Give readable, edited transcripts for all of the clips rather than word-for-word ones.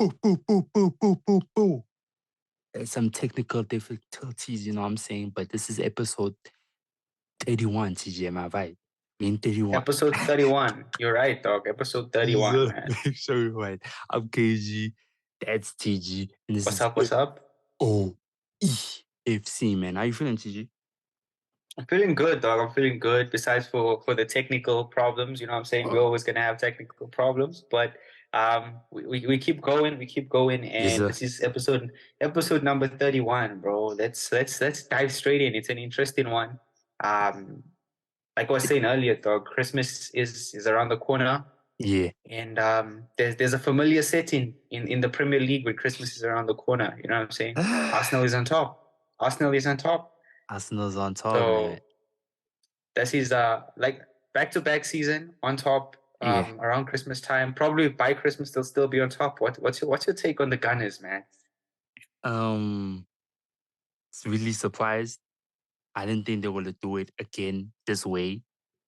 Boo, boo, boo, boo, boo, boo, boo. There's some technical difficulties, you know what I'm saying? But this is episode 31, TJ, am I right? Mean 31. Episode 31. You're right, dog. Episode 31, Jesus, man. make sure you're right. I'm KG, that's TG, and this What's is up? What's up? F.O.E FC, man. How you feeling, TG? I'm feeling good, dog. I'm feeling good. Besides for the technical problems, you know what I'm saying? We're Oh, always gonna have technical problems, but we keep going, yes, and sir. this is episode number 31, bro. Let's dive straight in. It's an interesting one. Um like I was saying earlier, dog, Christmas is around the corner. Yeah. And there's a familiar setting in the Premier League where Christmas is around the corner. You know what I'm saying? Arsenal is on top. Arsenal is on top. Arsenal's on top, man. So this is like back-to-back season on top Yeah. around Christmas time. Probably by Christmas they'll still be on top. What's your take on the Gunners, man? Um, it's really surprised. I didn't think they were gonna do it again this way.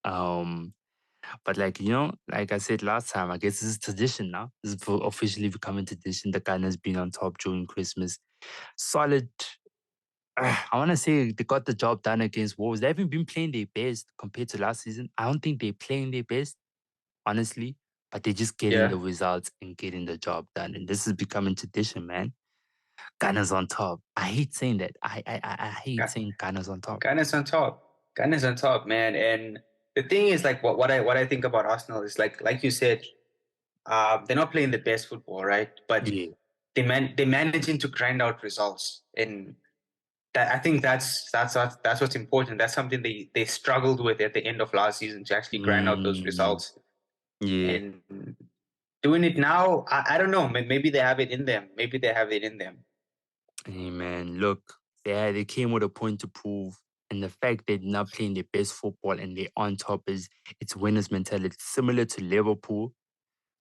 Um, but like like I said last time, I guess this is tradition now. This is officially becoming tradition. The Ghana's been on top during Christmas. Solid. I want to say they got the job done against Wolves. They haven't been playing their best compared to last season. I don't think they're playing their best, honestly, but they're just getting the Yeah, results and getting the job done. And this is becoming tradition, man. Ghana's on top. I hate saying that. I hate Gu- saying Ghana's on top. Gunners on top. Gunners on top, man. And the thing is, like, what I think about Arsenal is like you said, they're not playing the best football, right? But Yeah. they're managing to grind out results, and that I think that's what's important. That's something they struggled with at the end of last season to actually grind out those Mm, results. yeah. And doing it now, I don't know. Maybe they have it in them. Maybe they have it in them. Hey man, look, they came with a point to prove, and the fact they're not playing their best football and they're on top is it's winners mentality, similar to Liverpool.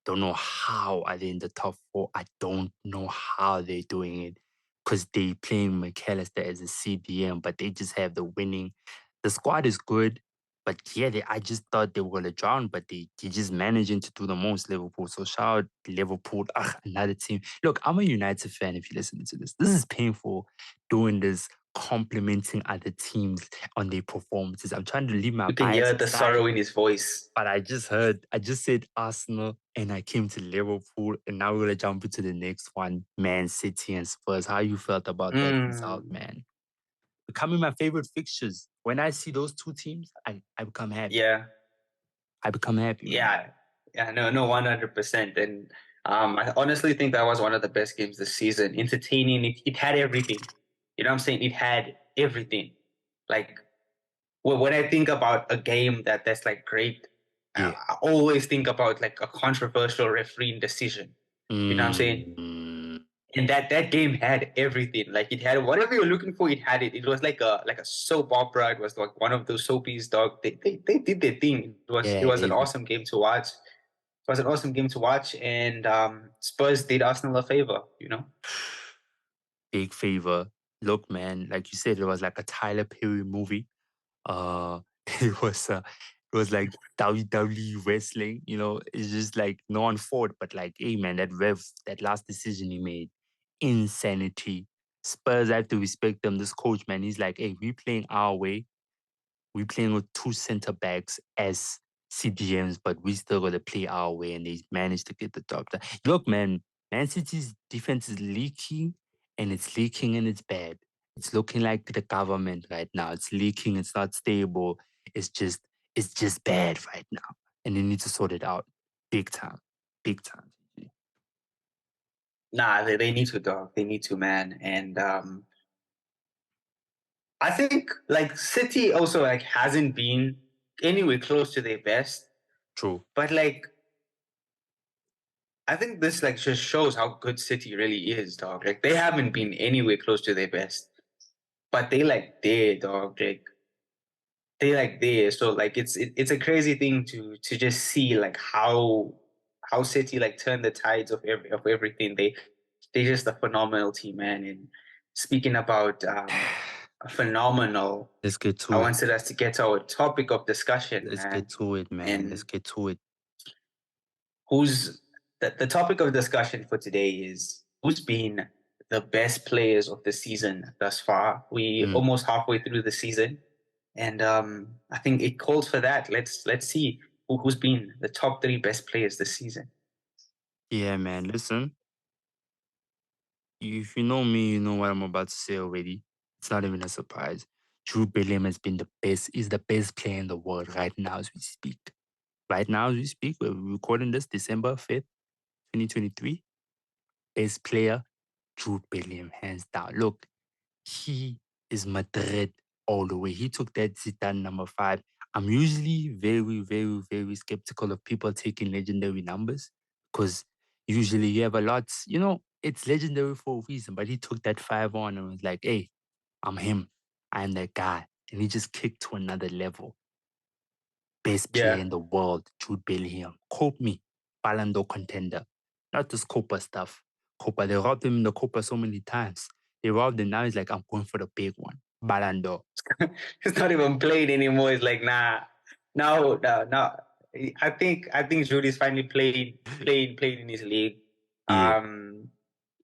Don't know how are they in the top four. I don't know how they're doing it because they playing McAllister as a CDM, but they just have the winning. The squad is good, but yeah, I just thought they were gonna drown, but they just managing to do the most. Liverpool, so shout out Liverpool, another team. Look, I'm a United fan. If you listen to this is painful doing this. Complimenting other teams on their performances. I'm trying to leave my You can hear bias the aside, sorrow in his voice. but I just said Arsenal and I came to Liverpool and now we're going to jump into the next one, Man City and Spurs. How you felt about that result, Mm, man? Becoming my favorite fixtures. When I see those two teams, I become happy. yeah, I become happy, man. yeah, yeah. No, 100%. And I honestly think that was one of the best games this season. Entertaining. It had everything. You know what I'm saying? It had everything. Like when I think about a game that's like great, Yeah. I always think about like a controversial refereeing decision. You know what I'm saying? Mm, And that game had everything. Like it had whatever you're looking for. It had it. It was like a soap opera. It was like one of those soapies, dog. They did their thing. It yeah, was an awesome game to watch. It was an awesome game to watch, and Spurs did Arsenal a favor. You know. big favor. Look, man, like you said, it was like a Tyler Perry movie. Uh, it was like WWE wrestling. It's just like no one fought, but like, hey man, that last decision he made, insanity. Spurs, I have to respect them. This coach, man, he's like, hey, we playing our way. We playing with two center backs as CDMs, but we still got to play our way, and they managed to get the job done. Look, Man City's defense is leaking, and it's bad. It's looking like the government right now. It's leaking. It's not stable. It's just, it's just bad right now, and they need to sort it out, big time, big time. Nah, they need to, dog. They need to, man. And I think like City also like hasn't been anywhere close to their best. True. But like I think this like just shows how good City really is, dog. Like they haven't been anywhere close to their best, but they like there, dog. Like they like there. So like it's a crazy thing to just see like how City like turn the tides of everything. They just a phenomenal team, man. And speaking about a phenomenal, Let's get I to it. wanted us to get to our topic of discussion, Let's get man. to it, man. Let's And get to it. who's the topic of discussion for today is who's been the best players of the season thus far. We Mm. almost halfway through the season, and I think it calls for that. Let's see who's been the top three best players this season. Yeah, man. Listen, if you know me, you know what I'm about to say already. It's not even a surprise. Jude Bellingham has been the best, is the best player in the world right now as we speak. Right now as we speak, we're recording this December 5th, 2023. Best player, Jude Bellingham, hands down. Look, he is Madrid all the way. He took that Zidane number 5. I'm usually very, very, very skeptical of people taking legendary numbers because usually you have a lot, it's legendary for a reason, but he took that 5 on and was like, hey, I'm him. I'm that guy. And he just kicked to another level. Best player Yeah, in the world, Jude Bellingham. Quote me, Ballon d'Or contender. Not this Copa stuff. Copa, they robbed him in the Copa so many times. They robbed him. Now he's like, I'm going for the big one. Ballon d'Or. he's not even playing anymore. He's like, nah, no, no, no. I think Judy's finally playing in his league. Yeah, Um,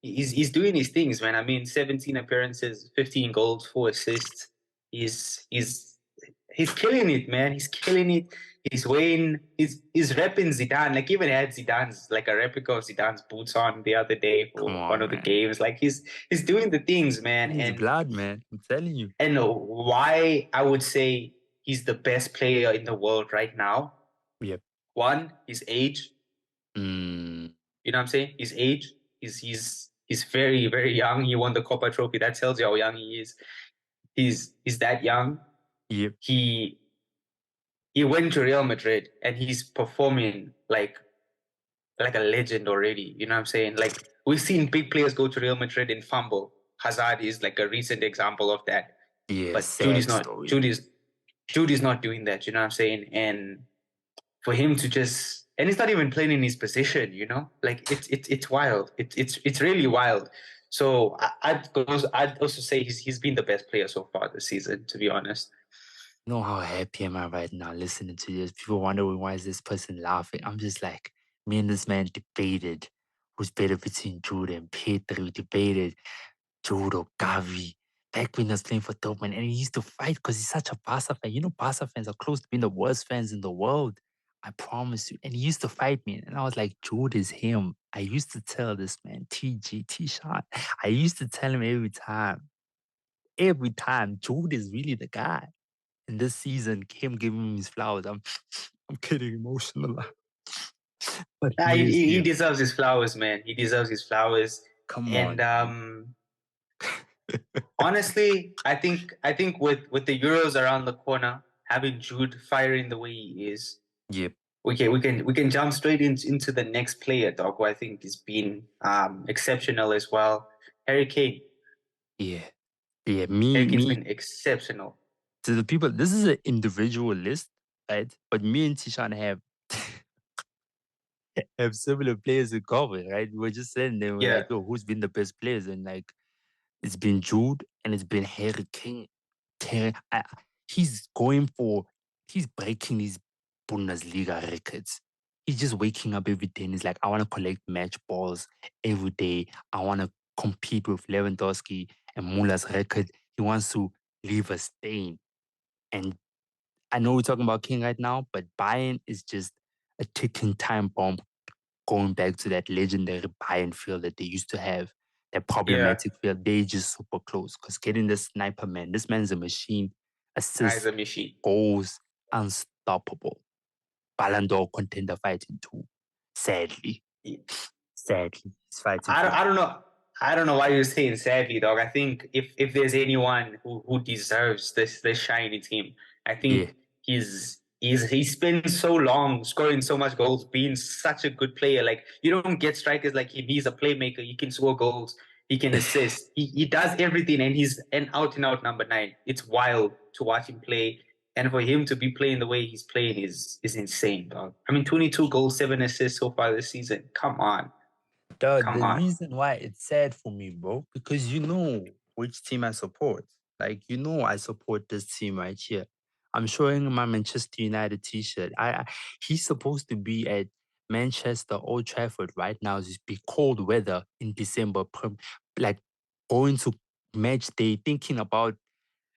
he's doing his things, man. I mean, 17 appearances, 15 goals, 4 assists. He's he's killing it, man. He's killing it. He's wearing he's repping Zidane. Like even had Zidane's like a replica of Zidane's boots on the other day come for one on, of the man. games. Like he's doing the things, man. In his blood, man. I'm telling you. And why I would say he's the best player in the world right now. Yep. One, his age. Mm, You know what I'm saying? His age. He's very, very young. He won the Copa Trophy. That tells you how young he is. He's that young. yep. He he went to Real Madrid and he's performing like a legend already. You know what I'm saying? Like we've seen big players go to Real Madrid and fumble. Hazard is like a recent example of that. Yeah, But sad story. Judy's not doing that. You know what I'm saying? And for him to just and he's not even playing in his position. You know, like it's wild. It's really wild. So I'd also say he's been the best player so far this season. To be honest. You know how happy am I right now listening to this? People wondering why is this person laughing. I'm just like, me and this man debated who's better between Jude and Pedro. We debated Jude or Gavi. Back when he was playing for Dortmund, and he used to fight because he's such a Barca fan. You know, Barca fans are close to being the worst fans in the world. I promise you. And he used to fight me. And I was like, Jude is him. I used to tell this man, TG, T-Shot. I used to tell him every time, Jude is really the guy. And this season, him giving him his flowers, I'm getting emotional. But Nah, he is he him. deserves his flowers, man. He deserves his flowers. Come And on, man. honestly, I think with the Euros around the corner, having Jude firing the way he is, Yep. we can jump straight into the next player, dog, who I think has been exceptional as well. Harry Kane. Yeah. Yeah. Harry Kane's Me, been exceptional. to the people, this is an individual list, right? But me and Tishan have similar players in common, right? We were just saying they were like, Yeah. yo, who's been the best players? And like, it's been Jude and it's been Harry Kane. He's going for, he's breaking these Bundesliga records. He's just waking up every day and he's like, I want to collect match balls every day. I want to compete with Lewandowski and Muller's record. He wants to leave a stain. And I know we're talking about King right now, but Bayern is just a ticking time bomb going back to that legendary Bayern field that they used to have, that Yeah. problematic field. They just super close. Because getting the sniper man, this man's a machine. He's Assists, a machine. goals, unstoppable. Ballon d'Or contender fighting too. Sadly. Sadly. He's fighting I for don't, that. I don't know. I don't know why you're saying sadly, dog. I think if there's anyone who deserves this shine, it's him. I Yeah. think he's spent so long scoring so much goals, being such a good player. Like you don't get strikers like him. He's a playmaker. He can score goals. He can assist. He does everything, and he's an out and out number 9. It's wild to watch him play, and for him to be playing the way he's playing is insane, dog. I mean, 22 goals, 7 assists so far this season. Come on, come The on. reason why it's sad for me, bro, because you know which team I support. Like, you know, I support this team right here. I'm showing my Manchester United t-shirt. He's supposed to be at Manchester, Old Trafford right now is just be cold weather in December, like going to match day, thinking about